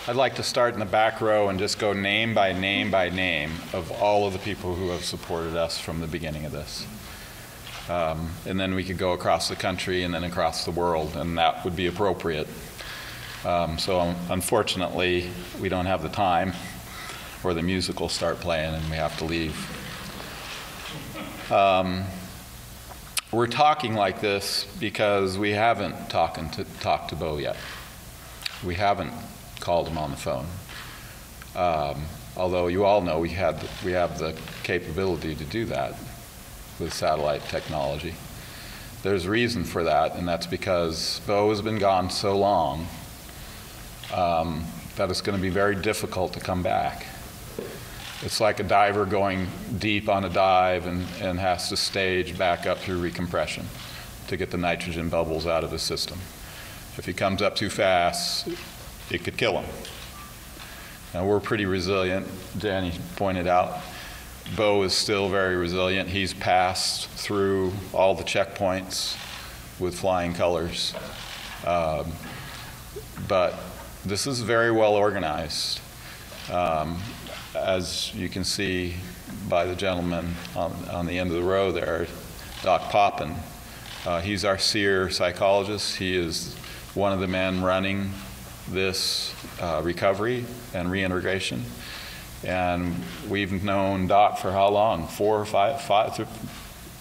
I'd like to start in the back row and just go name by name by name of all of the people who have supported us from the beginning of this. And then we could go across the country and then across the world, and that would be appropriate. So unfortunately, we don't have the time, or the music will start playing and we have to leave. We're talking like this because we haven't talked to Bo yet. We haven't called him on the phone. Although you all know we have the capability to do that with satellite technology. There's reason for that, and that's because Bo has been gone so long that it's going to be very difficult to come back. It's like a diver going deep on a dive and has to stage back up through recompression to get the nitrogen bubbles out of his system. If he comes up too fast, it could kill him. Now, we're pretty resilient. Danny pointed out Bo is still very resilient. He's passed through all the checkpoints with flying colors. But this is very well organized. As you can see by the gentleman on the end of the row there, Doc Poppin. He's our SEER psychologist. He is one of the men running this recovery and reintegration. And we've known Doc for how long? 4 or 5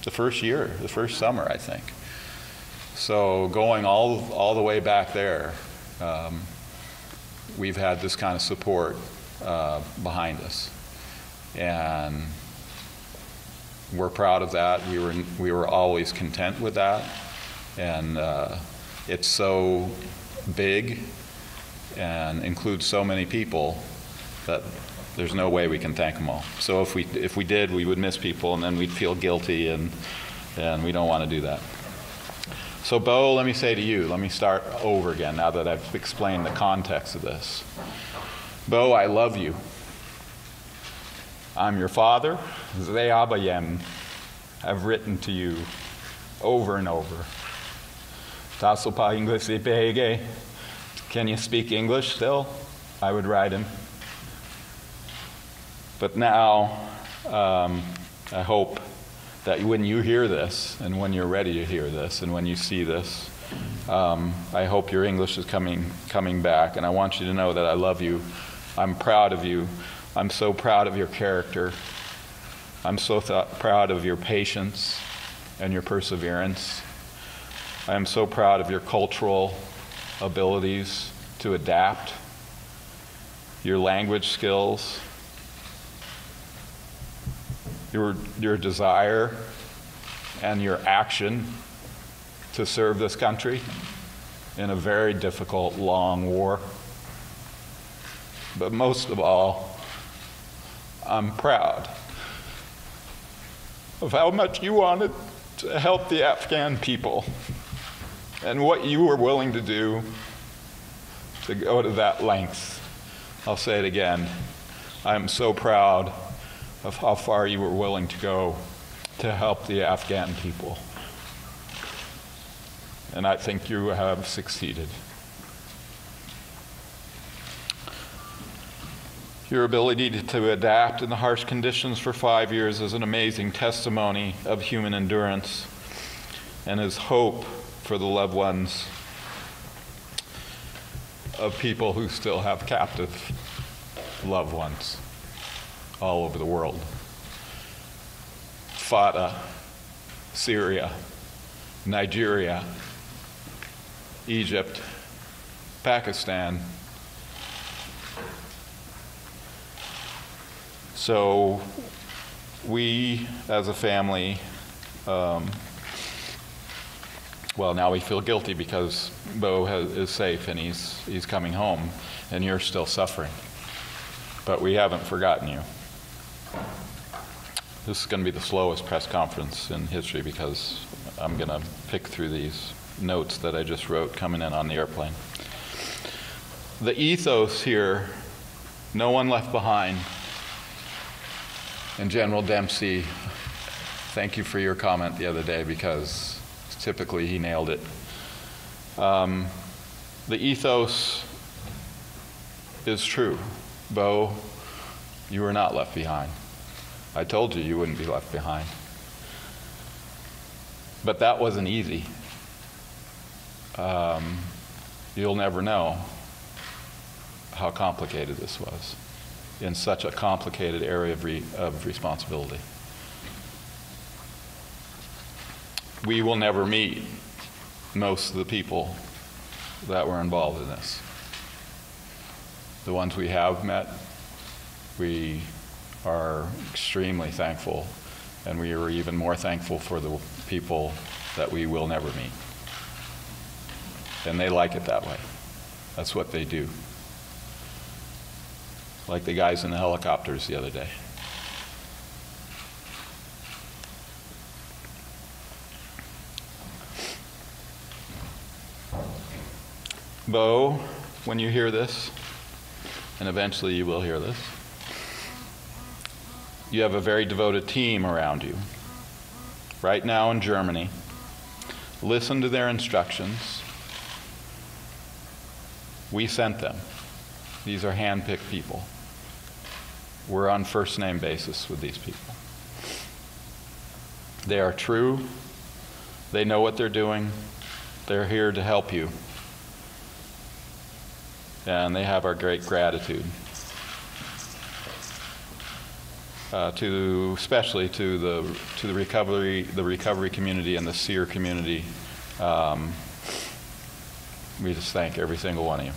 the first year, the first summer, I think. So going all the way back there, we've had this kind of support behind us. And we're proud of that. We were always content with that. And it's so big and includes so many people that there's no way we can thank them all. So if we did, we would miss people, and then we'd feel guilty, and we don't want to do that. So Bo, let me say to you, let me start over again now that I've explained the context of this. Bo, I love you. I'm your father. Zeabayem. I've written to you over and over. Tasopa English Ipehege. Can you speak English still? I would write him. But now, I hope that when you hear this, and when you're ready to hear this, and when you see this, I hope your English is coming back, and I want you to know that I love you. I'm proud of you. I'm so proud of your character. I'm so proud of your patience and your perseverance. I am so proud of your cultural abilities to adapt, your language skills, your desire and your action to serve this country in a very difficult, long war. But most of all, I'm proud of how much you wanted to help the Afghan people and what you were willing to do to go to that length. I'll say it again. I'm so proud of how far you were willing to go to help the Afghan people. And I think you have succeeded. Your ability to adapt in the harsh conditions for 5 years is an amazing testimony of human endurance and is hope for the loved ones of people who still have captive loved ones all over the world. FATA, Syria, Nigeria, Egypt, Pakistan. So we, as a family, well, now we feel guilty because Bo is safe and he's coming home, and you're still suffering. But we haven't forgotten you. This is going to be the slowest press conference in history because I'm going to pick through these notes that I just wrote coming in on the airplane. The ethos here, no one left behind. And General Dempsey, thank you for your comment the other day because typically he nailed it. The ethos is true. Bo, you were not left behind. I told you you wouldn't be left behind. But that wasn't easy. You'll never know how complicated this was in such a complicated area of responsibility. We will never meet most of the people that were involved in this. The ones we have met, we are extremely thankful, and we are even more thankful for the people that we will never meet. And they like it that way. That's what they do. Like the guys in the helicopters the other day. Bo, when you hear this, and eventually you will hear this, you have a very devoted team around you. Right now in Germany, listen to their instructions. We sent them. These are hand-picked people. We're on first-name basis with these people. They are true. They know what they're doing. They're here to help you. And they have our great gratitude. Especially to the recovery community and the SEER community. We just thank every single one of you.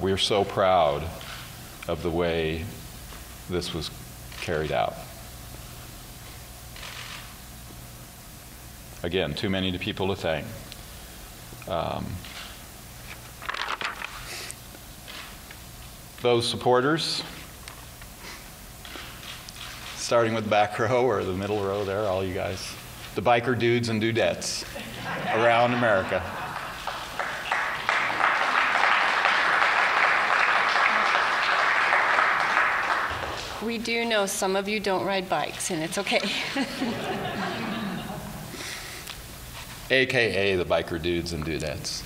We are so proud of the way this was carried out. Again, too many people to thank. Those supporters, starting with the back row or the middle row there, all you guys, the biker dudes and dudettes around America. We do know some of you don't ride bikes, and it's okay. AKA the biker dudes and dudettes.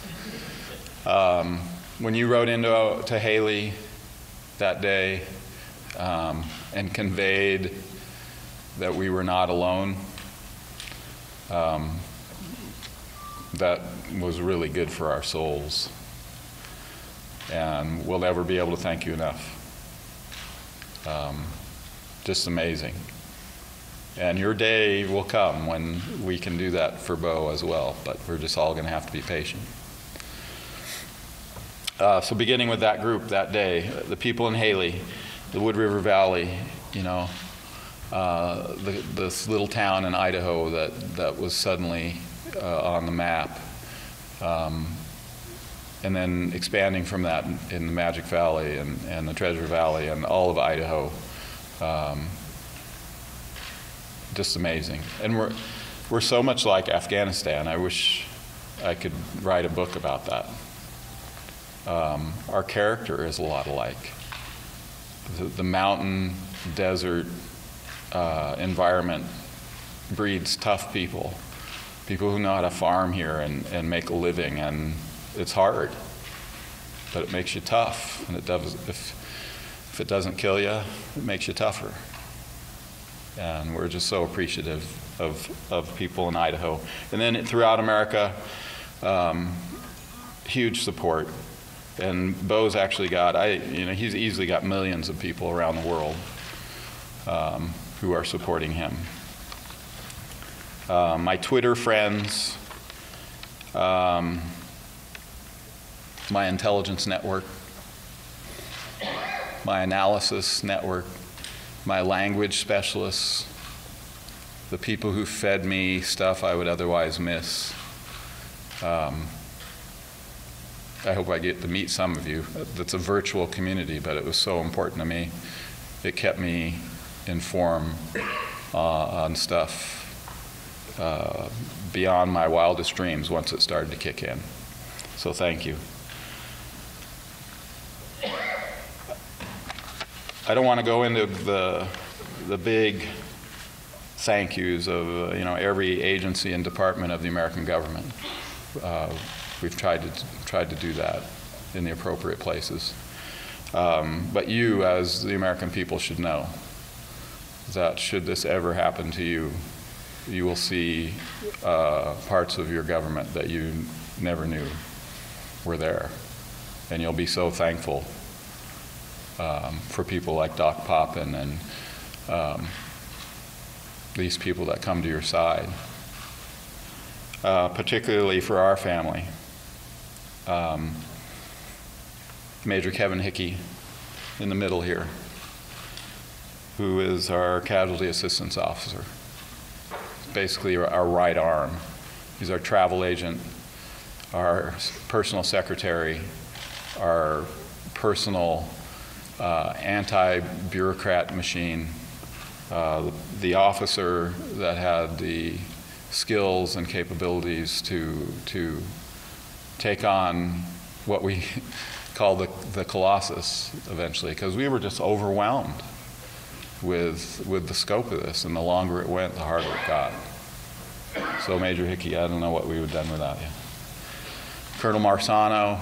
When you rode into Haley that day and conveyed that we were not alone, that was really good for our souls. And we'll never be able to thank you enough. Just amazing. And your day will come when we can do that for Bo as well, but we're just all going to have to be patient. So beginning with that group that day, the people in Haley, the Wood River Valley, you know, this little town in Idaho that was suddenly on the map, and then expanding from that in the Magic Valley and the Treasure Valley and all of Idaho. Just amazing. And we're so much like Afghanistan. I wish I could write a book about that. Our character is a lot alike. The mountain, desert environment breeds tough people who know how to farm here and make a living. And it's hard, but it makes you tough. And it does, if it doesn't kill you, it makes you tougher. And we're just so appreciative of people in Idaho. And then throughout America, huge support. And Bo's actually got, he's easily got millions of people around the world who are supporting him. My Twitter friends, my intelligence network, my analysis network, my language specialists, the people who fed me stuff I would otherwise miss. I hope I get to meet some of you. That's a virtual community, but it was so important to me. It kept me informed on stuff beyond my wildest dreams once it started to kick in. So thank you. I don't want to go into the big thank yous of every agency and department of the American government. We've tried to do that. in the appropriate places. But you, as the American people, should know that should this ever happen to you, you will see parts of your government that you never knew were there. And you'll be so thankful for people like Doc Poppin and these people that come to your side, particularly for our family. Major Kevin Hickey in the middle here, who is our casualty assistance officer, basically our right arm. He's our travel agent, our personal secretary, our personal anti-bureaucrat machine, the officer that had the skills and capabilities to take on what we call the Colossus eventually, because we were just overwhelmed with the scope of this, and the longer it went, the harder it got. So Major Hickey, I don't know what we would have done without you. Colonel Marsano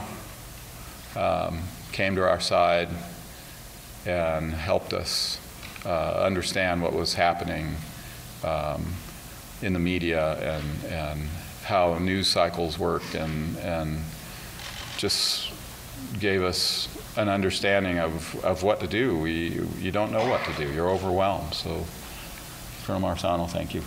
came to our side and helped us understand what was happening in the media and how news cycles worked, and just gave us an understanding of what to do. You don't know what to do. You're overwhelmed. So, Colonel Marsano, thank you.